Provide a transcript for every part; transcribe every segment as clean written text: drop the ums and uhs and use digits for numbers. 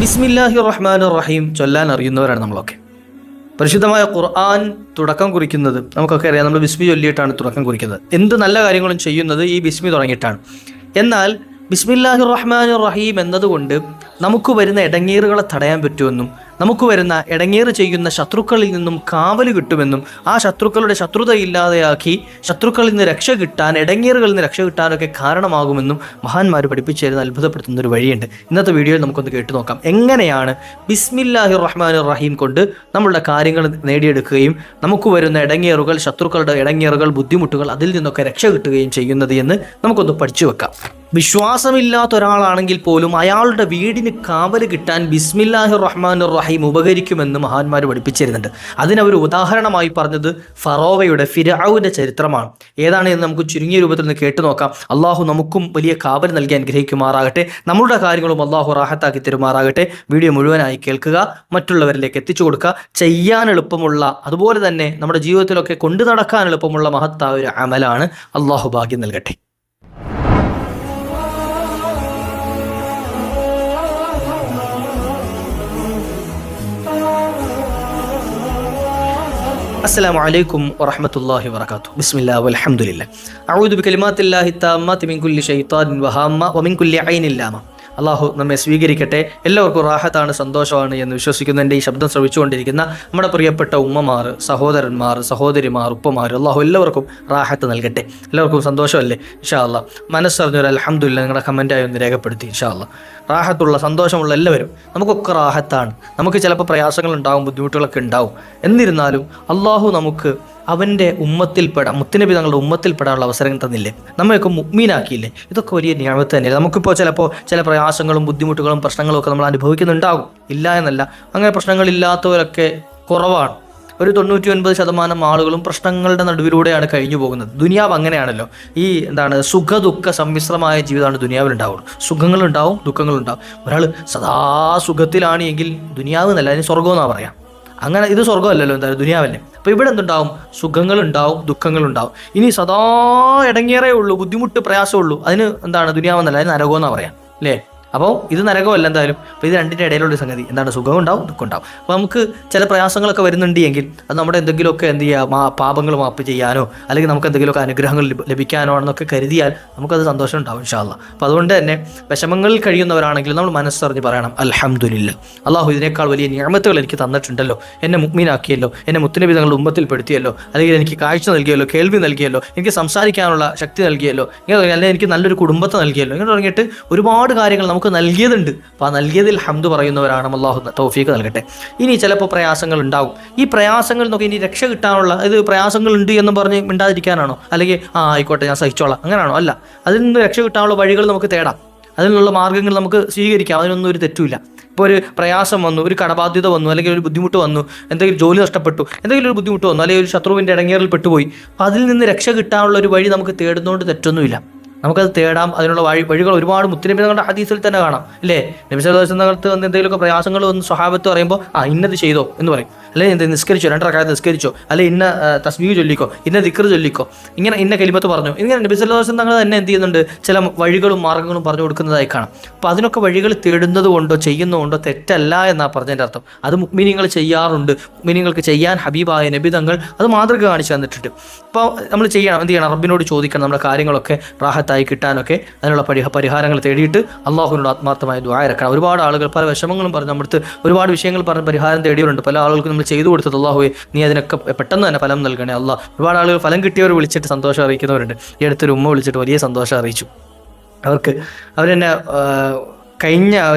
ബിസ്മില്ലാഹിർ റഹ്മാനിർ റഹീം ചൊല്ലാൻ അറിയുന്നവരാണ് നമ്മളൊക്കെ. പരിശുദ്ധമായ ഖുർആൻ തുടക്കം കുറിക്കുന്നത് നമുക്കൊക്കെ അറിയാം. നമ്മൾ ബിസ്മി ചൊല്ലിയിട്ടാണ് തുടക്കം കുറിക്കുന്നത്. എന്ത് നല്ല കാര്യങ്ങളും ചെയ്യുന്നത് ഈ ബിസ്മി തുടങ്ങിയിട്ടാണ്. എന്നാൽ ബിസ്മില്ലാഹിർ റഹ്മാനിർ റഹീം എന്നതുകൊണ്ട് നമുക്ക് വരുന്ന ഇടങ്ങേറുകളെ തടയാൻ പറ്റുമെന്നും നമുക്ക് വരുന്ന ഇടങ്ങേറ് ചെയ്യുന്ന ശത്രുക്കളിൽ നിന്നും കാവൽ കിട്ടുമെന്നും ആ ശത്രുക്കളുടെ ശത്രുത ഇല്ലാതെയാക്കി ശത്രുക്കളിൽ നിന്ന് രക്ഷ കിട്ടാൻ, ഇടങ്ങേറുകളിൽ നിന്ന് രക്ഷ കിട്ടാനൊക്കെ കാരണമാകുമെന്നും മഹാന്മാർ പഠിപ്പിച്ചു തരുന്ന അത്ഭുതപ്പെടുത്തുന്ന ഒരു വഴിയുണ്ട്. ഇന്നത്തെ വീഡിയോയിൽ നമുക്കൊന്ന് കേട്ടു നോക്കാം. എങ്ങനെയാണ് ബിസ്മില്ലാഹിർ റഹ്മാനിർ റഹീം കൊണ്ട് നമ്മളുടെ കാര്യങ്ങൾ നേടിയെടുക്കുകയും നമുക്ക് വരുന്ന ഇടങ്ങേറുകൾ, ശത്രുക്കളുടെ ഇടങ്ങേറുകൾ, ബുദ്ധിമുട്ടുകൾ അതിൽ നിന്നൊക്കെ രക്ഷ കിട്ടുകയും ചെയ്യുന്നത് എന്ന് നമുക്കൊന്ന് പഠിച്ചു വെക്കാം. വിശ്വാസമില്ലാത്ത ഒരാളാണെങ്കിൽ പോലും അയാളുടെ വീടിന് കാവൽ കിട്ടാൻ ബിസ്മില്ലാഹിർ റഹ്മാനിർ റഹീം ഉപകരിക്കുമെന്ന് മഹാന്മാർ പഠിപ്പിച്ചിരുന്നുണ്ട്. അതിനവർ ഉദാഹരണമായി പറഞ്ഞത് ഫറോവയുടെ, ഫിർഔന്റെ ചരിത്രമാണ്. ഏതാണ് എന്ന് നമുക്ക് ചുരുങ്ങിയ രൂപത്തിൽ നിന്ന് കേട്ടു നോക്കാം. അള്ളാഹു നമുക്കും വലിയ കാവൽ നൽകി അനുഗ്രഹിക്കുമാറാകട്ടെ. നമ്മുടെ കാര്യങ്ങളും അള്ളാഹു റാഹത്താക്കി തരുമാറാകട്ടെ. വീഡിയോ മുഴുവനായി കേൾക്കുക, മറ്റുള്ളവരിലേക്ക് എത്തിച്ചു കൊടുക്കുക. ചെയ്യാൻ എളുപ്പമുള്ള, അതുപോലെ തന്നെ നമ്മുടെ ജീവിതത്തിലൊക്കെ കൊണ്ടു നടക്കാൻ എളുപ്പമുള്ള മഹത്തായ ഒരു അമലാണ്. അള്ളാഹു ഭാഗ്യം നൽകട്ടെ. السلام عليكم ورحمة الله وبركاته. بسم الله والحمد لله. أعوذ بكلمات الله التامات من كل شيطان وهامة ومن كل عين لامة. അള്ളാഹു നമ്മെ സ്വീകരിക്കട്ടെ. എല്ലാവർക്കും റാഹത്താണ്, സന്തോഷമാണ് എന്ന് വിശ്വസിക്കുന്ന എൻ്റെ ഈ ശബ്ദം ശ്രവിച്ചുകൊണ്ടിരിക്കുന്ന നമ്മുടെ പ്രിയപ്പെട്ട ഉമ്മമാർ, സഹോദരന്മാർ, സഹോദരിമാർ, ഉപ്പമാർ, അള്ളാഹു എല്ലാവർക്കും റാഹത്ത് നൽകട്ടെ. എല്ലാവർക്കും സന്തോഷമല്ലേ? ഇൻഷാ അള്ളാ. മനസ്സറിഞ്ഞൊരു അൽഹംദുലില്ലാ നിങ്ങളുടെ കമൻറ്റായി ഒന്ന് രേഖപ്പെടുത്തി. ഇൻഷാ അള്ളാ. റാഹത്തുള്ള, സന്തോഷമുള്ള എല്ലാവരും, നമുക്കൊക്കെ റാഹത്താണ്. നമുക്ക് ചിലപ്പോൾ പ്രയാസങ്ങളുണ്ടാവും, ബുദ്ധിമുട്ടുകളൊക്കെ ഉണ്ടാവും. എന്നിരുന്നാലും അള്ളാഹു നമുക്ക് അവൻ്റെ ഉമ്മത്തിൽപ്പെടാൻ, മുത്തുനബി തങ്ങളുടെ ഉമ്മത്തിൽപ്പെടാനുള്ള അവസരം തന്നില്ലേ? നമ്മയൊക്കെ മുഅ്മിനാക്കിയില്ലേ? ഇതൊക്കെ വലിയ നിഅമത്ത് തന്നെയല്ലേ? നമുക്കിപ്പോൾ ചിലപ്പോൾ ചില പ്രയാസങ്ങളും ബുദ്ധിമുട്ടുകളും പ്രശ്നങ്ങളും ഒക്കെ നമ്മൾ അനുഭവിക്കുന്നുണ്ടാകും, ഇല്ല എന്നല്ല. അങ്ങനെ പ്രശ്നങ്ങളില്ലാത്തവരൊക്കെ കുറവാണ്. ഒരു 99% ആളുകളും പ്രശ്നങ്ങളുടെ നടുവിലൂടെയാണ് കഴിഞ്ഞു പോകുന്നത്. ദുനിയാവ് അങ്ങനെയാണല്ലോ. ഈ സുഖ ദുഃഖ സമ്മിശ്രമായ ജീവിതമാണ് ദുനിയാവിലുണ്ടാവുള്ളൂ. സുഖങ്ങളുണ്ടാവും, ദുഃഖങ്ങളുണ്ടാവും. ഒരാൾ സദാ സുഖത്തിലാണ് എങ്കിൽ ദുനിയാവ് എന്നല്ല, അതിന് സ്വർഗം എന്നാണ് പറയാം. അങ്ങനെ ഇത് സ്വർഗ്ഗമല്ലല്ലോ, ദുനിയാവല്ലേ. അപ്പോൾ ഇവിടെ എന്തുണ്ടാവും? സുഖങ്ങളുണ്ടാവും, ദുഃഖങ്ങളുണ്ടാവും. ഇനി സദാ ഇടങ്ങേറേ ഉള്ളൂ, ബുദ്ധിമുട്ട് പ്രയാസമുള്ളൂ, അതിന് ദുനിയാവെന്നല്ല, അതിന് നരകമെന്നാണ് പറയാം, അല്ലേ? അപ്പോൾ ഇത് നരകമല്ല എന്തായാലും. അപ്പോൾ ഇത് രണ്ടിൻ്റെ ഇടയിലുള്ള സംഗതി സുഖം ഉണ്ടാവും, ദുഃഖം ഉണ്ടാവും. അപ്പോൾ നമുക്ക് ചില പ്രയാസങ്ങളൊക്കെ വരുന്നുണ്ട് എങ്കിൽ അത് നമ്മുടെ എന്തെങ്കിലുമൊക്കെ പാപങ്ങൾ മാപ്പ് ചെയ്യാനോ അല്ലെങ്കിൽ നമുക്ക് എന്തെങ്കിലുമൊക്കെ അനുഗ്രഹങ്ങൾ ലഭിക്കാനോ ആണെന്നൊക്കെ കരുതിയാൽ നമുക്കത് സന്തോഷം ഉണ്ടാവും ഇൻഷാ അല്ലാഹ്. അപ്പോൾ അതുകൊണ്ട് തന്നെ വിഷമങ്ങളിൽ കഴിയുന്നവരാണെങ്കിൽ നമ്മൾ മനസ്സറിഞ്ഞ് പറയണം അൽഹംദുലില്ലാ, അള്ളാഹു ഇതിനേക്കാൾ വലിയ നിഅമത്തുകൾ എനിക്ക് തന്നിട്ടുണ്ടല്ലോ, എന്നെ മുഅ്മിനാക്കിയല്ലോ, എന്നെ മുത്തുനബി തങ്ങളുടെ ഉമ്മത്തിൽ പെടുത്തിയല്ലോ, അല്ലെങ്കിൽ എനിക്ക് കാഴ്ച നൽകിയല്ലോ, കേൾവി നൽകിയല്ലോ, എനിക്ക് സംസാരിക്കാനുള്ള ശക്തി നൽകിയല്ലോ, അല്ലെങ്കിൽ എനിക്ക് നല്ലൊരു കുടുംബത്തെ നൽകിയല്ലോ, ഇങ്ങനെ തുടങ്ങിയിട്ട് ഒരുപാട് കാര്യങ്ങൾ നമുക്ക് നൽകിയതുണ്ട്. അപ്പോൾ ആ നൽകിയതിൽ ഹംദ് പറയുന്നവരാണ്. അല്ലാഹു തൗഫീഖ് നൽകട്ടെ. ഇനി ചിലപ്പോൾ പ്രയാസങ്ങൾ ഉണ്ടാവും. ഈ പ്രയാസങ്ങൾ നോക്കി ഇനി രക്ഷ കിട്ടാനുള്ള, ഇത് പ്രയാസങ്ങളുണ്ട് എന്ന് പറഞ്ഞ് മിണ്ടാതിരിക്കാനാണോ? അല്ലെങ്കിൽ ആയിക്കോട്ടെ ഞാൻ സഹിച്ചോളാം, അങ്ങനെയാണോ? അല്ല. അതിൽ നിന്ന് രക്ഷ കിട്ടാനുള്ള വഴികൾ നമുക്ക് തേടാം, അതിനുള്ള മാർഗ്ഗങ്ങൾ നമുക്ക് സ്വീകരിക്കാം. അതിനൊന്നും ഒരു തെറ്റുമില്ല. ഇപ്പോൾ ഒരു പ്രയാസം വന്നു, ഒരു കടബാധ്യത വന്നു, അല്ലെങ്കിൽ ഒരു ബുദ്ധിമുട്ട് വന്നു, എന്തെങ്കിലും ജോലി നഷ്ടപ്പെട്ടു, എന്തെങ്കിലും ഒരു ബുദ്ധിമുട്ട് വന്നു, അല്ലെങ്കിൽ ഒരു ശത്രുവിൻ്റെ ഇടങ്ങേറിൽ പെട്ടുപോയി, അപ്പോൾ അതിൽ നിന്ന് രക്ഷ കിട്ടാനുള്ള ഒരു വഴി നമുക്ക് തേടുന്നതുകൊണ്ട് തെറ്റൊന്നുമില്ല. നമുക്കത് തേടാം. അതിനുള്ള വഴികൾ ഒരുപാട് മുത്തുനബി തങ്ങളുടെ ഹദീസിൽ തന്നെ കാണാം, അല്ലേ? നബി സല്ലല്ലാഹു അലൈഹി വസല്ലം വന്ന് എന്തെങ്കിലുമൊക്കെ പ്രയാസങ്ങൾ വന്ന് സ്വഹാബത്ത് പറയുമ്പോൾ ഇന്നത് ചെയ്തോ എന്ന് പറയും, അല്ലെങ്കിൽ എന്ത് നിസ്കരിച്ചോ, 2 റക്അത്ത് നിസ്കരിച്ചോ, അല്ലെങ്കിൽ ഇന്ന തസ്ബീഹ് ചൊല്ലിക്കോ, ഇന്ന ദിക്ർ ചൊല്ലിക്കോ, ഇങ്ങനെ ഇന്ന കലിമത്ത് പറഞ്ഞു. ഇങ്ങനെ നബി സല്ലല്ലാഹു അലൈഹി വസല്ലം തങ്ങൾ തന്നെ എന്ത് ചെയ്യുന്നുണ്ട്? ചില വഴികളും മാർഗ്ഗങ്ങളും പറഞ്ഞു കൊടുക്കുന്നതായി കാണാം. അപ്പോൾ അതിനൊക്കെ വഴികൾ തേടുന്നത് കൊണ്ടോ ചെയ്യുന്നതുകൊണ്ടോ തെറ്റല്ല എന്നാണ് പറഞ്ഞതിൻ്റെ അർത്ഥം. അത് മുഅ്മിനീങ്ങൾ ചെയ്യാറുണ്ട്. മുഅ്മിനീങ്ങൾക്ക് ചെയ്യാൻ ഹബീബായ നബി തങ്ങൾ അത് മാതൃക കാണിച്ചു തന്നിട്ടുണ്ട്. അപ്പോൾ നമ്മൾ ചെയ്യണം, എന്ത് ചെയ്യണം? റബ്ബിനോട് ചോദിക്കണം നമ്മുടെ കാര്യങ്ങളൊക്കെ റാഹത്തായി കിട്ടാനൊക്കെ. അതിനുള്ള പരിഹാരങ്ങൾ തേടിയിട്ട് അള്ളാഹുവിനോട് ആത്മാർത്ഥമായ ദുആ ഇറക്കണം. ഒരുപാട് ആളുകൾ പല വിഷമങ്ങളും പറഞ്ഞ് നമ്മുടെ ഒരുപാട് വിഷയങ്ങൾ പറഞ്ഞ് പരിഹാരം തേടിയവരുണ്ട്. പല ആളുകൾക്ക് നമ്മൾ ചെയ്തു കൊടുത്തത് അള്ളാഹുവേ നീ അതിനൊക്കെ പെട്ടെന്ന് തന്നെ ഫലം നൽകണേ അള്ളാഹ്. ഒരുപാട് ആളുകൾ ഫലം കിട്ടിയവർ വിളിച്ചിട്ട് സന്തോഷം അറിയിക്കുന്നവരുണ്ട്. ഈ അടുത്തൊരു ഉമ്മ വിളിച്ചിട്ട് വലിയ സന്തോഷം അറിയിച്ചു. അവരെന്നെ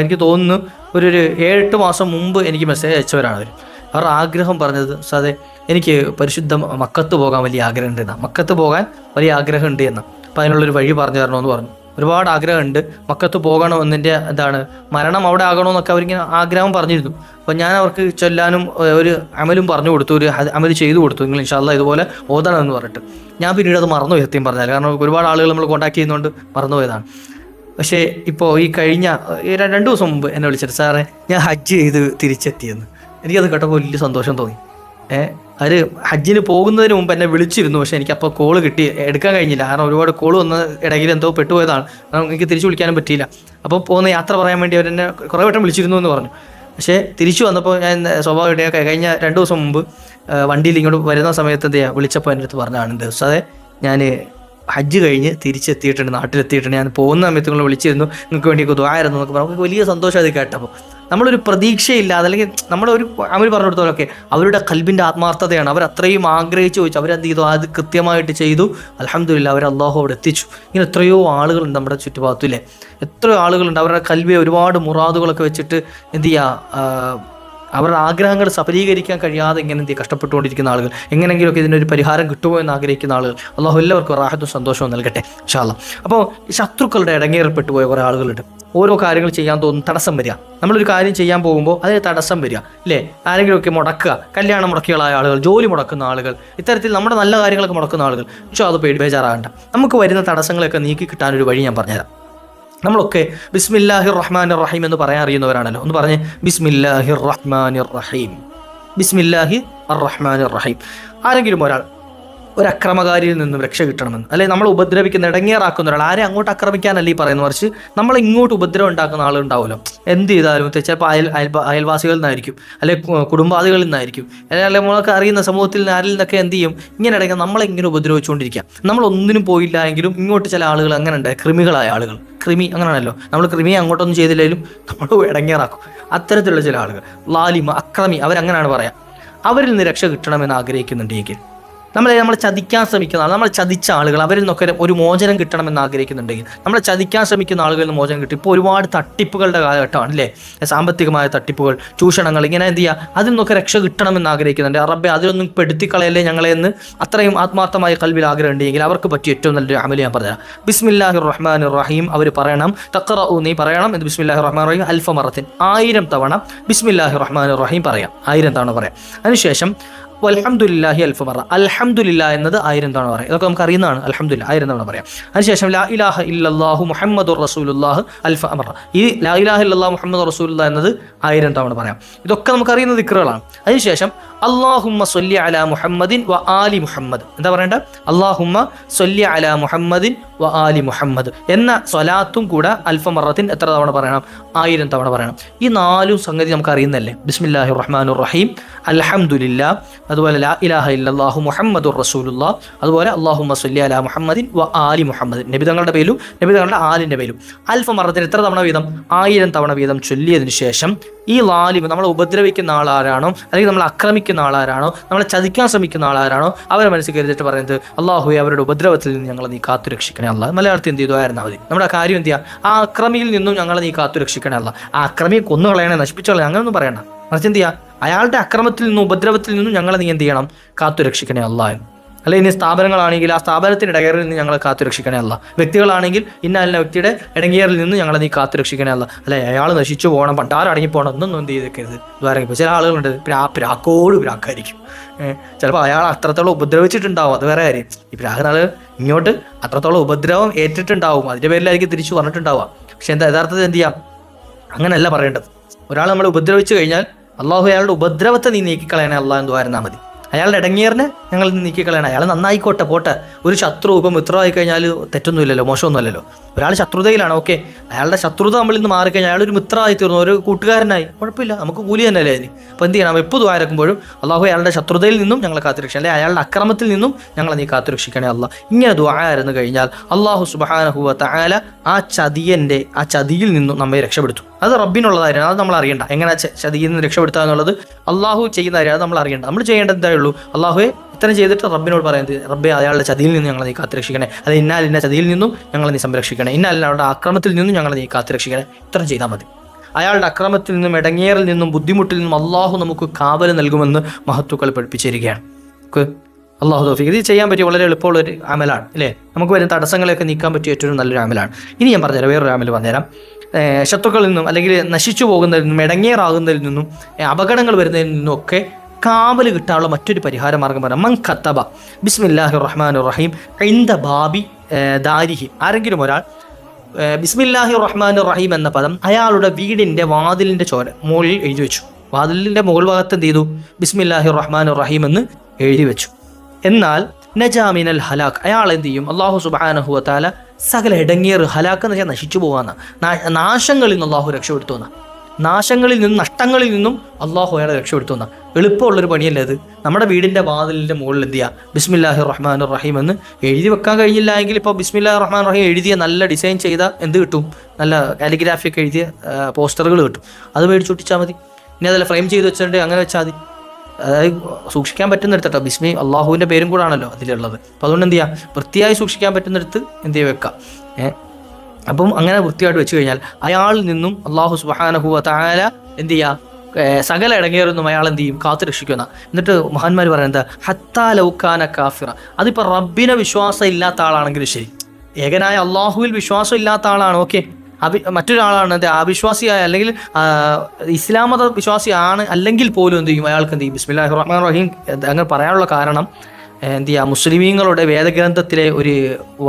എനിക്ക് തോന്നുന്നു ഒരു 7-8 മാസം മുമ്പ് എനിക്ക് മെസ്സേജ് അയച്ചവരാണ് അവർ. അവരുടെ ആഗ്രഹം പറഞ്ഞത്, സാറേ എനിക്ക് പരിശുദ്ധ മക്കത്ത് പോകാൻ വലിയ ആഗ്രഹമുണ്ട് എന്നാണ്. മക്കത്ത് പോകാൻ വലിയ ആഗ്രഹമുണ്ട് എന്നാണ്. അപ്പോൾ അതിനുള്ളൊരു വഴി പറഞ്ഞു തരണമെന്ന് പറഞ്ഞു. ഒരുപാട് ആഗ്രഹമുണ്ട്, മക്കത്ത് പോകണമെന്നതിൻ്റെ മരണം അവിടെ ആകണമെന്നൊക്കെ അവരിങ്ങനെ ആഗ്രഹം പറഞ്ഞിരുന്നു. അപ്പോൾ ഞാൻ അവർക്ക് ചൊല്ലാനും ഒരു അമലും പറഞ്ഞു കൊടുത്തു, ഒരു അമൽ ചെയ്തു കൊടുത്തു. നിങ്ങൾ ഇൻഷാ അല്ലാഹ് ഇതുപോലെ ഓതണമെന്ന് പറഞ്ഞിട്ട്. ഞാൻ പിന്നീട് അത് മറന്നുപോയി, സത്യം പറഞ്ഞാൽ. കാരണം ഒരുപാട് ആളുകൾ നമ്മൾ കോൺടാക്ട് ചെയ്യുന്നതുകൊണ്ട് മറന്നുപോയതാണ്. പക്ഷേ ഇപ്പോൾ ഈ കഴിഞ്ഞ 2 ദിവസം മുമ്പ് എന്നെ വിളിച്ചിട്ട്, സാറേ ഞാൻ ഹജ്ജ് ചെയ്ത് തിരിച്ചെത്തിയെന്ന്. എനിക്കത് കേട്ടപ്പോൾ വലിയ സന്തോഷം തോന്നി. അവർ ഹജ്ജിന് പോകുന്നതിന് മുമ്പ് എന്നെ വിളിച്ചിരുന്നു. പക്ഷേ എനിക്കപ്പോൾ കോള് എടുക്കാൻ കഴിഞ്ഞില്ല. കാരണം ഒരുപാട് കോള് വന്ന ഇടയിൽ എന്തോ പെട്ടുപോയതാണ്. എനിക്ക് തിരിച്ചു വിളിക്കാനും പറ്റിയില്ല. അപ്പോൾ പോകുന്ന യാത്ര പറയാൻ വേണ്ടി അവരെന്നെ കുറേ വട്ടം വിളിച്ചിരുന്നു എന്ന് പറഞ്ഞു. പക്ഷേ തിരിച്ചു വന്നപ്പോൾ ഞാൻ സ്വാഭാവികമായിട്ട് കഴിഞ്ഞ 2 ദിവസം മുമ്പ് വണ്ടിയിൽ ഇങ്ങോട്ട് വരുന്ന സമയത്ത് എന്ത് ചെയ്യുക വിളിച്ചപ്പോൾ എൻ്റെ അടുത്ത് പറഞ്ഞാണ്, ഉസ്താദേ ഞാൻ ഹജ്ജ് കഴിഞ്ഞ് തിരിച്ചെത്തിയിട്ടുണ്ട്, നാട്ടിലെത്തിയിട്ടുണ്ട്, ഞാൻ പോകുന്ന സമയത്ത് നിങ്ങൾ വിളിച്ചിരുന്നു, നിങ്ങൾക്ക് വേണ്ടി ദുആ ആയിരുന്നു എന്നൊക്കെ പറഞ്ഞു. നമുക്ക് വലിയ സന്തോഷം അത് കേട്ടപ്പോൾ. നമ്മളൊരു പ്രതീക്ഷയില്ലാതെ അല്ലെങ്കിൽ നമ്മളൊരു അമൽ പറഞ്ഞു കൊടുത്തവരൊക്കെ അവരുടെ ഖൽബിൻ്റെ ആത്മാർത്ഥതയാണ്. അവർ അത്രയും ആഗ്രഹിച്ചു ചോദിച്ചു, അവരെന്ത് ചെയ്തു, അത് കൃത്യമായിട്ട് ചെയ്തു. അൽഹംദുലില്ലാ അവർ അല്ലാഹുവോട് എത്തിച്ചു. ഇങ്ങനെ എത്രയോ ആളുകളുണ്ട് നമ്മുടെ ചുറ്റുഭാഗത്തില്ലേ, എത്രയോ ആളുകളുണ്ട് അവരുടെ ഖൽബിൽ ഒരുപാട് മുറാദുകളൊക്കെ വെച്ചിട്ട് എന്ത് ചെയ്യുക, അവരുടെ ആഗ്രഹങ്ങൾ സഫലീകരിക്കാൻ കഴിയാതെ ഇങ്ങനെ എന്ത് കഷ്ടപ്പെട്ടുകൊണ്ടിരിക്കുന്ന ആളുകൾ, എങ്ങനെയെങ്കിലുമൊക്കെ ഇതിനൊരു പരിഹാരം കിട്ടുമോ എന്ന് ആഗ്രഹിക്കുന്ന ആളുകൾ, അള്ളാഹു എല്ലാവർക്കും റാഹത്തും സന്തോഷവും നൽകട്ടെ ഇൻഷാ അല്ലാഹ്. അപ്പോൾ ശത്രുക്കളുടെ ഇടങ്ങേറിൽപ്പെട്ടു പോയ കുറേ ആളുകളുണ്ട്. ഓരോ കാര്യങ്ങൾ ചെയ്യാൻ തോന്നും, തടസ്സം വരിക. നമ്മളൊരു കാര്യം ചെയ്യാൻ പോകുമ്പോൾ അതിന് തടസ്സം വരിക അല്ലേ, ആരെങ്കിലുമൊക്കെ മുടക്കുക, കല്യാണം മുടക്കികളായ ആളുകൾ, ജോലി മുടക്കുന്ന ആളുകൾ, ഇത്തരത്തിൽ നമ്മുടെ നല്ല കാര്യങ്ങളൊക്കെ മുടക്കുന്ന ആളുകൾ. പക്ഷേ അത് ബേജാറാകണ്ട. നമുക്ക് വരുന്ന തടസ്സങ്ങളൊക്കെ നീക്കി കിട്ടാനൊരു വഴി ഞാൻ പറഞ്ഞുതരാം. നമ്മളൊക്കെ ബിസ്മില്ലാഹിർ റഹ്മാനിർ റഹീം എന്ന് പറയാൻ അറിയുന്നവരാണല്ലോ. ഒന്ന് പറഞ്ഞ് ബിസ്മില്ലാഹിർ റഹ്മാനിർ റഹീം, ബിസ്മില്ലാഹി അർ റഹ്മാനിർ റഹീം. ആരെങ്കിലും ഒരു അക്രമകാരിയിൽ നിന്നും രക്ഷ കിട്ടണമെന്ന്, അല്ലെങ്കിൽ നമ്മൾ ഉപദ്രവിക്കുന്ന ഇടങ്ങേറാക്കുന്ന ഒരാൾ, ആരെ അങ്ങോട്ട് ആക്രമിക്കാനല്ല ഈ പറയുന്ന, മറിച്ച് നമ്മൾ ഇങ്ങോട്ട് ഉപദ്രവം ഉണ്ടാക്കുന്ന ആളുണ്ടാവുമല്ലോ. എന്ത് ചെയ്താലും ചിലപ്പോൾ അയൽവാസികളിൽ നിന്നായിരിക്കും, അല്ലെങ്കിൽ കുടുംബാദികളിൽ നിന്നായിരിക്കും, അല്ലെങ്കിൽ നമ്മളൊക്കെ അറിയുന്ന സമൂഹത്തിൽ നിന്ന് ആരിൽ നിന്നൊക്കെ എന്ത് ചെയ്യും, ഇങ്ങനെ ഇടയ്ക്ക് നമ്മളിങ്ങനെ ഉപദ്രവിച്ചുകൊണ്ടിരിക്കുക. നമ്മളൊന്നിനും പോയില്ല എങ്കിലും ഇങ്ങോട്ട് ചില ആളുകൾ അങ്ങനെ ഉണ്ട്, കൃമികളായ ആളുകൾ. കൃമി അങ്ങനെയാണല്ലോ, നമ്മൾ കൃമിയെ അങ്ങോട്ടൊന്നും ചെയ്തില്ലെങ്കിലും നമ്മൾ ഇടങ്ങേറാക്കും. അത്തരത്തിലുള്ള ചില ആളുകൾ ലാലിമ, അക്രമി, അവരങ്ങനെയാണ് പറയാം. അവരിൽ നിന്ന് രക്ഷ കിട്ടണമെന്ന് ആഗ്രഹിക്കുന്നുണ്ടെങ്കിൽ, നമ്മളെ ചതിക്കാൻ ശ്രമിക്കുന്ന ആൾ, നമ്മളെ ചതിച്ച ആളുകൾ, അവരിൽ നിന്നൊക്കെ ഒരു മോചനം കിട്ടണമെന്ന് ആഗ്രഹിക്കുന്നുണ്ടെങ്കിൽ, നമ്മളെ ചതിക്കാൻ ശ്രമിക്കുന്ന ആളുകളിൽ നിന്ന് മോചനം കിട്ടും. ഇപ്പോൾ ഒരുപാട് തട്ടിപ്പുകളുടെ കാലഘട്ടമാണ് അല്ലേ, സാമ്പത്തികമായ തട്ടിപ്പുകൾ, ചൂഷണങ്ങൾ, ഇങ്ങനെ എന്ത് ചെയ്യുക, അതിൽ നിന്നൊക്കെ രക്ഷ കിട്ടണമെന്ന് ആഗ്രഹിക്കുന്നുണ്ട്. റബ്ബേ അതിലൊന്നും പെടുത്തിക്കളയല്ലേ ഞങ്ങളെ എന്ന് അത്രയും ആത്മാർത്ഥമായ ഖൽബിൽ ആഗ്രഹം ഉണ്ടെങ്കിൽ അവർക്ക് പറ്റിയ ഏറ്റവും നല്ലൊരു അമൽ ഞാൻ പറഞ്ഞുതരാം. ബിസ്മില്ലാഹിർ റഹ്മാനിർ റഹീം അവർ പറയണം. തഖറഉ, നീ പറയണം ഇത് ബിസ്മില്ലാഹിർ റഹ്മാനിർ റഹീം അൽഫ മറത്തിൻ, 1000 തവണ ബിസ്മില്ലാഹിർ റഹ്മാനിർ റഹീം പറയാം, 1000 തവണ പറയാം. അതിനുശേഷം വൽഹംദുലില്ലാഹി അൽഫ മറ, അൽഹംദുലില്ലാ എന്നത് 1000 തവണ പറയാം. ഇതൊക്കെ നമുക്ക് അറിയുന്നതാണ്. അൽഹംദുലില്ലാ 1000 തവണ പറയാം. അതിനുശേഷം ലാ ഇലാഹ ഇല്ലല്ലാഹു മുഹമ്മദുർ റസൂലുള്ളാഹ് അൽഫ മറ, ഈ ലാ ഇലാഹ ഇല്ലല്ലാഹു മുഹമ്മദുർ റസൂലുള്ളാഹ് എന്നത് 1000 തവണ പറയാം. ഇതൊക്കെ നമുക്ക് അറിയുന്ന ദിക്റുകളാണ്. അതിനുശേഷം അല്ലാഹുമ്മ സ്വല്ലി അലാ മുഹമ്മദിൻ വ ആലി മുഹമ്മദ്, എന്താ പറയേണ്ട, അല്ലാഹുമ്മ സ്വല്ലി അലാ മുഹമ്മദിൻ വ ആലി മുഹമ്മദ് എന്ന സ്വലാത്തും കൂടെ അൽഫ മറത്തിൻ എത്ര തവണ പറയണം, 1000 തവണ പറയണം. ഈ 4 സംഗതി നമുക്ക് അറിയുന്നല്ലേ, ബിസ്മില്ലാഹിർ റഹ്മാനിർ റഹീം, അൽഹംദുലില്ലാ, അതുപോലെ ലാ ഇലാഹ ഇല്ലല്ലാഹു മുഹമ്മദുർ റസൂലുള്ളാഹ്, അതുപോലെ അല്ലാഹുമ്മ സ്വല്ലി അലാ മുഹമ്മദിൻ വ ആലി മുഹമ്മദ്, നബിതങ്ങളുടെ പേരും നബിതങ്ങളുടെ ആലിൻ്റെ പേരും അൽഫ മറത്തിന് എത്ര തവണ വീതം, 1000 തവണ വീതം ചൊല്ലിയതിനു ശേഷം ഈ ലാലിബ്, നമ്മളെ ഉപദ്രവിക്കുന്ന ആളാരാണോ, അല്ലെങ്കിൽ നമ്മൾ ആക്രമിക്കുന്ന ആളാരാണോ, നമ്മളെ ചതിക്കാൻ ശ്രമിക്കുന്ന ആളാരാണോ, അവരെ മനസ്സിൽ കരുതിയിട്ട് പറയുന്നത്, അള്ളാഹുവെ അവരുടെ ഉപദ്രവത്തിൽ നിന്ന് ഞങ്ങളെ നീ കാത്തു രക്ഷിക്കണേ അല്ലാഹ്. മലയാളത്തിൽ എന്ത് ചെയ്തു ആയിരുന്നാൽ മതി, നമ്മുടെ കാര്യം എന്ത് ചെയ്യുക, ആ അക്രമിയിൽ നിന്നും ഞങ്ങളെ നീ കാത്തു രക്ഷിക്കണേ അല്ലാഹ്. ആ അക്രമിയെ കൊന്നുകളയണേ, നശിപ്പിച്ചു കളയണേ, അങ്ങനെയൊന്നും പറയണ്ട. മറിച്ച് എന്ത് ചെയ്യുക, അയാളുടെ അക്രമത്തിൽ നിന്നും ഉപദ്രവത്തിൽ നിന്നും ഞങ്ങളെ നീ എന്ത് ചെയ്യണം, കാത്തു രക്ഷിക്കണേ അല്ലാഹ്. അല്ലെങ്കിൽ ഇനി സ്ഥാപനങ്ങളാണെങ്കിൽ ആ സ്ഥാപനത്തിൻ്റെ ഇടങ്ങേറിൽ നിന്ന് ഞങ്ങളെ കാത്തു രക്ഷിക്കണേ അല്ല. വ്യക്തികളാണെങ്കിൽ ഇന്ന വ്യക്തിയുടെ ഇടങ്ങേറിൽ നിന്ന് ഞങ്ങളെ നീ കാത്തു രക്ഷിക്കണേ അല്ല. അല്ലെ അയാൾ നശിച്ചു പോകണം, പണ്ടാരം അടങ്ങി പോകണം, ഒന്നും എന്ത് ചെയ്തേക്കരുത്. ദ്വാരങ്ങൾ ചില ആളുകളുണ്ട് പ്രാക്കോട് പ്രാക്കായിരിക്കും. ചിലപ്പോൾ അയാൾ അത്രത്തോളം ഉപദ്രവിച്ചിട്ടുണ്ടാവും, അത് വേറെ കാര്യം. ഈ പ്രാകനാൾ ഇങ്ങോട്ട് അത്രത്തോളം ഉപദ്രവം ഏറ്റിട്ടുണ്ടാവും, അതിൻ്റെ പേരിലായിരിക്കും തിരിച്ചു പറഞ്ഞിട്ടുണ്ടാവുക. പക്ഷെ യഥാർത്ഥത്തിൽ എന്ത് ചെയ്യാം, അങ്ങനെയല്ല പറയേണ്ടത്. ഒരാൾ നമ്മൾ ഉപദ്രവിച്ചു കഴിഞ്ഞാൽ അള്ളാഹു അയാളുടെ ഉപദ്രവത്തെ നീ നീക്കിക്കളയണേ അള്ളാഹ് എന്ന് പറഞ്ഞാൽ മതി. അയാളുടെ ഇടങ്ങേറിനെ ഞങ്ങൾ നീക്കിക്കളയണം. അയാൾ നന്നായിക്കോട്ടെ, പോട്ടെ. ഒരു ശത്രു ഇപ്പം മിത്രമായി കഴിഞ്ഞാൽ തെറ്റൊന്നുമില്ലല്ലോ, മോശമൊന്നുമല്ലല്ലോ. ഒരാൾ ശത്രുതയിലാണ്, ഓക്കെ, അയാളുടെ ശത്രുത നമ്മളിൽ നിന്ന് മാറിക്കഴിഞ്ഞാൽ അയാളൊരു മിത്രമായി തീർന്നു, ഒരു കൂട്ടുകാരനായി, കുഴപ്പമില്ല, നമുക്ക് കൂലി തന്നെയല്ലേ അതിന്. അപ്പോൾ എന്ത് ചെയ്യണം, എപ്പോൾ ദ്വാരക്കുമ്പോഴും അള്ളാഹു അയാളുടെ ശത്രുതയിൽ നിന്നും ഞങ്ങളെ കാത്തുരക്ഷിക്കണം, അല്ലെങ്കിൽ അയാളുടെ അക്രമത്തിൽ നിന്നും ഞങ്ങളെ നീ കാത്തുരക്ഷിക്കണേ അള്ളാഹ്. ഇങ്ങനെ ദുആയിരുന്നു കഴിഞ്ഞാൽ അള്ളാഹു സുബ്ഹാനഹു വ തആല ആ ചതിയിൽ നിന്നും നമ്മെ രക്ഷപ്പെടുത്തും. അത് റബ്ബിനുള്ളതായിരുന്നു, അത് നമ്മൾ അറിയണ്ട. എങ്ങനെ ചതിയിൽ നിന്ന് രക്ഷപ്പെടുത്തുക എന്നുള്ളത് അള്ളാഹു ചെയ്യുന്ന കാര്യം, അത് നമ്മൾ അറിയണ്ട. നമ്മൾ ചെയ്യേണ്ടത് എന്താ ഉള്ളൂ, അള്ളാഹുവെ ഇത്തരം ചെയ്തിട്ട് റബ്ബിനോട് പറയുന്നത്, റബ്ബെ അയാളുടെ ചതിയിൽ നിന്ന് ഞങ്ങളെ നീ കാത്തുരക്ഷിക്കണേ, അത് ഇന്നാലിന്ന ചതിയിൽ നിന്നും ഞങ്ങളെ നീ സംരക്ഷിക്കണേ, ഇന്നാലിൻ്റെ അക്രമത്തിൽ നിന്നും ഞങ്ങളെ നീ കാത്തുരക്ഷിക്കണേ. ഇത്തരം ചെയ്താൽ മതി. അയാളുടെ അക്രമത്തിൽ നിന്നും ഇടങ്ങേറിൽ നിന്നും ബുദ്ധിമുട്ടിൽ നിന്നും അള്ളാഹു നമുക്ക് കാവൽ നൽകുമെന്ന് മഹത്തുക്കൾ പഠിപ്പിച്ചിരിക്കുകയാണ്. അള്ളാഹു തൗഫീഖ്. ഇത് ചെയ്യാൻ പറ്റിയ വളരെ എളുപ്പമുള്ളൊരു അമലാണ് അല്ലേ. നമുക്ക് വരുന്ന തടസ്സങ്ങളെയൊക്കെ നീക്കാൻ പറ്റിയ ഏറ്റവും നല്ലൊരു അമലാണ്. ഇനി ഞാൻ പറഞ്ഞുതരാം, വേറൊരു അമൽ പറഞ്ഞുതരാം. ശത്രുക്കളിൽ നിന്നും അല്ലെങ്കിൽ നശിച്ചു പോകുന്നതിൽ നിന്നും ഇടങ്ങേറാകുന്നതിൽ നിന്നും അപകടങ്ങൾ വരുന്നതിൽ നിന്നും ഒക്കെ കാവൽ കിട്ടാനുള്ള മറ്റൊരു പരിഹാര മാർഗം പറയാം. മൻ ഖത്തബ ബിസ്മില്ലാഹിർ റഹ്മാനിർ റഹീം ഇൻദ ബാബി ദാരിഹി, ആരെങ്കിലും ഒരാൾ ബിസ്മില്ലാഹിർ റഹ്മാനിർ റഹീം എന്ന പദം അയാളുടെ വീടിൻ്റെ വാതിലിൻ്റെ മുകളിൽ എഴുതി വെച്ചു. വാതിലിൻ്റെ മുകൾ ഭാഗത്ത് എന്ത് ചെയ്തു, ബിസ്മില്ലാഹിർ റഹ്മാനിർ റഹീം എന്ന് എഴുതി വെച്ചു. എന്നാൽ നജാ മിനൽ ഹലാക്ക്, അയാൾ എന്ത് ചെയ്യും, അല്ലാഹു സുബ്ഹാനഹു വ തആല സകല ഇടങ്ങേറ് ഹലാക്കെന്ന് വെച്ചാൽ നശിച്ചു പോകാന്ന, നാശങ്ങളിൽ നിന്ന് അള്ളാഹു രക്ഷപ്പെടുത്തുന്ന, നാശങ്ങളിൽ നിന്നും നഷ്ടങ്ങളിൽ നിന്നും അള്ളാഹു അയാളെ രക്ഷപ്പെടുത്തുന്ന എളുപ്പമുള്ളൊരു പണിയല്ലേ അത്. നമ്മുടെ വീടിൻ്റെ വാതിലിൻ്റെ മുകളിൽ എന്ത് ചെയ്യുക, ബിസ്മില്ലാഹിർ റഹ്മാനിർ റഹീം എന്ന് എഴുതി വെക്കാൻ കഴിഞ്ഞില്ല എങ്കിൽ ഇപ്പോൾ ബിസ്മില്ലാഹിർ റഹ്മാൻ റഹീം എഴുതിയ നല്ല ഡിസൈൻ ചെയ്ത എന്ത് കിട്ടും, നല്ല കാലിഗ്രാഫി ഒക്കെ എഴുതിയ പോസ്റ്ററുകൾ കിട്ടും. അത് മേടിച്ചൊട്ടിച്ചാൽ മതി. ഇനി അതല്ല ഫ്രെയിം ചെയ്ത് വെച്ചിട്ട് അങ്ങനെ വെച്ചാൽ മതി. അതായത് സൂക്ഷിക്കാൻ പറ്റുന്നിടത്തട്ടോ, ബിസ്മി അള്ളാഹുവിൻ്റെ പേരും കൂടാണല്ലോ അതിലുള്ളത്. അപ്പോൾ അതുകൊണ്ട് എന്ത് ചെയ്യുക, വൃത്തിയായി സൂക്ഷിക്കാൻ പറ്റുന്നിടത്ത് എന്ത് ചെയ്യുക വെക്കാം. അപ്പം അങ്ങനെ വൃത്തിയായിട്ട് വെച്ച് കഴിഞ്ഞാൽ അയാളിൽ നിന്നും അള്ളാഹു സുബ്ഹാനഹു വ തആല എന്ത് ചെയ്യുക, സകല ഇടങ്ങേറൊന്നും അയാൾ എന്ത് ചെയ്യും, കാത്തു രക്ഷിക്കുന്ന. എന്നിട്ട് മഹാന്മാർ പറയുന്നത് ഹത്താ ലൗകാന കാഫിറ, അതിപ്പോൾ റബ്ബിനെ വിശ്വാസം ഇല്ലാത്ത ആളാണെങ്കിലും ശരി, ഏകനായ അള്ളാഹുവിൽ വിശ്വാസം ഇല്ലാത്ത ആളാണ്, ഓക്കെ, മറ്റൊരാളാണ് അവിശ്വാസിയായ അല്ലെങ്കിൽ ഇസ്ലാം മത വിശ്വാസിയാണ് അല്ലെങ്കിൽ പോലും എന്ത് ചെയ്യും, അയാൾക്ക് എന്ത് ചെയ്യും ബിസ്മില്ലാഹിർ റഹ്മാനിർ റഹീം അങ്ങനെ പറയാനുള്ള കാരണം എന്ത് ചെയ്യുക, മുസ്ലിമീങ്ങളുടെ വേദഗ്രന്ഥത്തിലെ ഒരു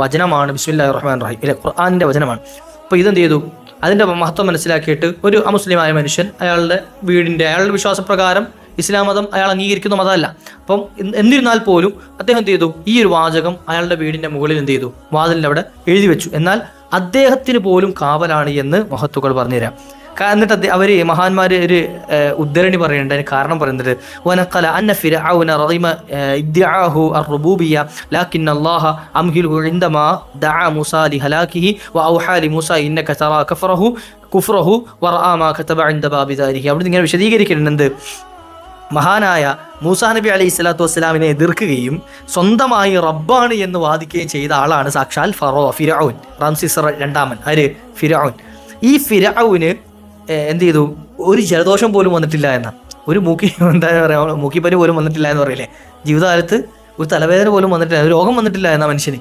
വചനമാണ് ബിസ്മില്ലാഹിർ റഹ്മാനിർ റഹീം, ഇല്ലേ, ഖുർആനിൻ്റെ വചനമാണ്. അപ്പോൾ ഇതെന്ത് ചെയ്തു, അതിൻ്റെ മഹത്വം മനസ്സിലാക്കിയിട്ട് ഒരു അമുസ്ലിമായ മനുഷ്യൻ അയാളുടെ അയാളുടെ വിശ്വാസപ്രകാരം ഇസ്ലാം മതം അയാൾ അംഗീകരിക്കുന്ന മതമല്ല. അപ്പം എന്നിരുന്നാൽ പോലും അദ്ദേഹം എന്ത് ചെയ്തു, ഈ ഒരു വാചകം അയാളുടെ വീടിൻ്റെ മുകളിൽ എന്ത് ചെയ്തു, വാതിലിൻ്റെ അവിടെ എഴുതി വെച്ചു. എന്നാൽ അദ്ദേഹത്തിന് പോലും കാവലാണ് എന്ന് മഹത്തുക്കൾ പറഞ്ഞുതരാം. എന്നിട്ട് അവർ മഹാന്മാർ ഒരു ഉദ്ധരണി പറയുന്നുണ്ട്, അതിന് കാരണം പറയുന്നത് വനഖല അന്ന ഫിർഔന റളിമ ഇദ്ദിഅഹു അർറുബൂബിയ്യ ലാകിൻ അല്ലാഹ അംഹിലുഹു ഇൻദമാ ദഅ മൂസാ ലിഹലാകിഹി വഔഹാ ലിമൂസാ ഇന്നക തറാ കുഫ്റഹു വറആ മാ കതബ ഇൻദ ബാബി ദാരിഹി. അവിടെ ഇങ്ങനെ വിശദീകരിക്കുന്നുണ്ട്, മഹാനായ മൂസാ നബി അലൈഹി സ്വലാത്തു വസ്സലാമിനെ എതിർക്കുകയും സ്വന്തമായി റബ്ബാണ് എന്ന് വാദിക്കുകയും ചെയ്ത ആളാണ് സാക്ഷാൽ ഫിർഔൻ, റാംസിസ് രണ്ടാമൻ. ആര്? ഫിർഔൻ. ഈ ഫിർഔന് എന്ത് ചെയ്തു, ഒരു ജലദോഷം പോലും വന്നിട്ടില്ല എന്ന, ഒരു എന്താ പറയുക, മൂക്കിപ്പനി പോലും വന്നിട്ടില്ല എന്ന് പറയില്ലേ, ജീവിതകാലത്ത് ഒരു തലവേദന പോലും വന്നിട്ടില്ല, ഒരു രോഗം വന്നിട്ടില്ല എന്ന മനുഷ്യന്.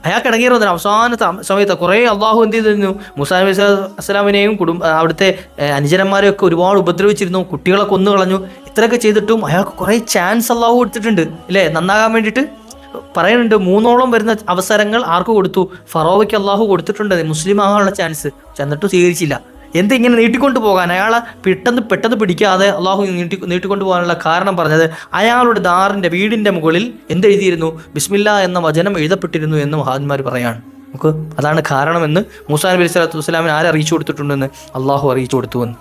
അയാൾക്ക് ഇടങ്ങേറി വന്നിട്ട് അവസാനത്തെ സമയത്ത് കുറേ അള്ളാഹു എന്ത് ചെയ്തിരുന്നു, മൂസാ നബി അസ്സലാമിനെയും അവിടുത്തെ അനുചരന്മാരെയൊക്കെ ഒരുപാട് ഉപദ്രവിച്ചിരുന്നു, കുട്ടികളെ കൊന്നു കളഞ്ഞു. ഇത്രയൊക്കെ ചെയ്തിട്ടും അയാൾക്ക് കുറേ ചാൻസ് അള്ളാഹു കൊടുത്തിട്ടുണ്ട്, ഇല്ലേ, നന്നാകാൻ വേണ്ടിയിട്ട്. പറയുന്നുണ്ട് 3ഓളം വരുന്ന അവസരങ്ങൾ ആർക്ക് കൊടുത്തു, ഫറോവയ്ക്ക് അള്ളാഹു കൊടുത്തിട്ടുണ്ട് മുസ്ലിം ആകാനുള്ള ചാൻസ്, എന്നിട്ടും സ്വീകരിച്ചില്ല. എന്തിങ്ങനെ നീട്ടിക്കൊണ്ടു പോകാൻ, അയാളെ പെട്ടെന്ന് പിടിക്കാതെ അള്ളാഹു നീട്ടിക്കൊണ്ടു പോകാനുള്ള കാരണം പറഞ്ഞത് അയാളുടെ വീടിൻ്റെ മുകളിൽ എന്തെഴുതിയിരുന്നു, ബിസ്മില്ലാ എന്ന വചനം എഴുതപ്പെട്ടിരുന്നു എന്ന് മഹാന്മാർ പറയാണ്. നമുക്ക് അതാണ് കാരണമെന്ന് മൂസാ നബി സ്വല്ലല്ലാഹു അലൈഹി വസല്ലമയെ അറിയിച്ചു കൊടുത്തിട്ടുണ്ടെന്ന് അള്ളാഹു അറിയിച്ചു കൊടുത്തു എന്ന്.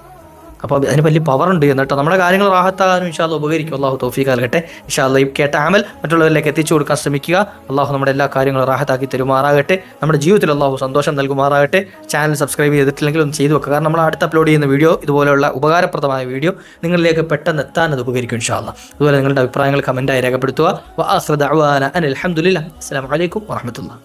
അപ്പോൾ അതിന് വലിയ പവറുണ്ട് എന്നിട്ട് നമ്മുടെ കാര്യങ്ങൾ റാഹത്താകാനും ഇൻഷാ അല്ലാഹ് ഉപകരിക്കും. അള്ളാഹു തൗഫീഖ് നൽകട്ടെ. ഇൻഷാ അല്ലാഹ് ഈ കേട്ട അമൽ മറ്റുള്ളവരിലേക്ക് എത്തിച്ചു കൊടുക്കാൻ ശ്രമിക്കുക. അള്ളാഹു നമ്മുടെ എല്ലാ കാര്യങ്ങളും റാഹത്താക്കി തരുമാറാകട്ടെ. നമ്മുടെ ജീവിതത്തിൽ അള്ളാഹു സന്തോഷം നൽകുമാറാകട്ടെ. ചാനൽ സബ്സ്ക്രൈബ് ചെയ്തിട്ടില്ലെങ്കിൽ ഒന്ന് ചെയ്തു വെക്കുക. കാരണം നമ്മൾ അടുത്ത് അപ്ലോഡ് ചെയ്യുന്ന വീഡിയോ, ഇതുപോലെയുള്ള ഉപകാരപ്രദമായ വീഡിയോ നിങ്ങളിലേക്ക് പെട്ടെന്ന് എത്താൻ അത് ഉപകരിക്കും ഇൻഷാ അല്ലാഹ്. അതുപോലെ നിങ്ങളുടെ അഭിപ്രായങ്ങൾ കമൻറ്റായി രേഖപ്പെടുത്തുക. വആഖിറു ദഅ്വാനാ അനിൽ ഹംദുലില്ലാഹി. അസ്സലാമു അലൈക്കും വറഹ്മത്തുള്ളാഹി.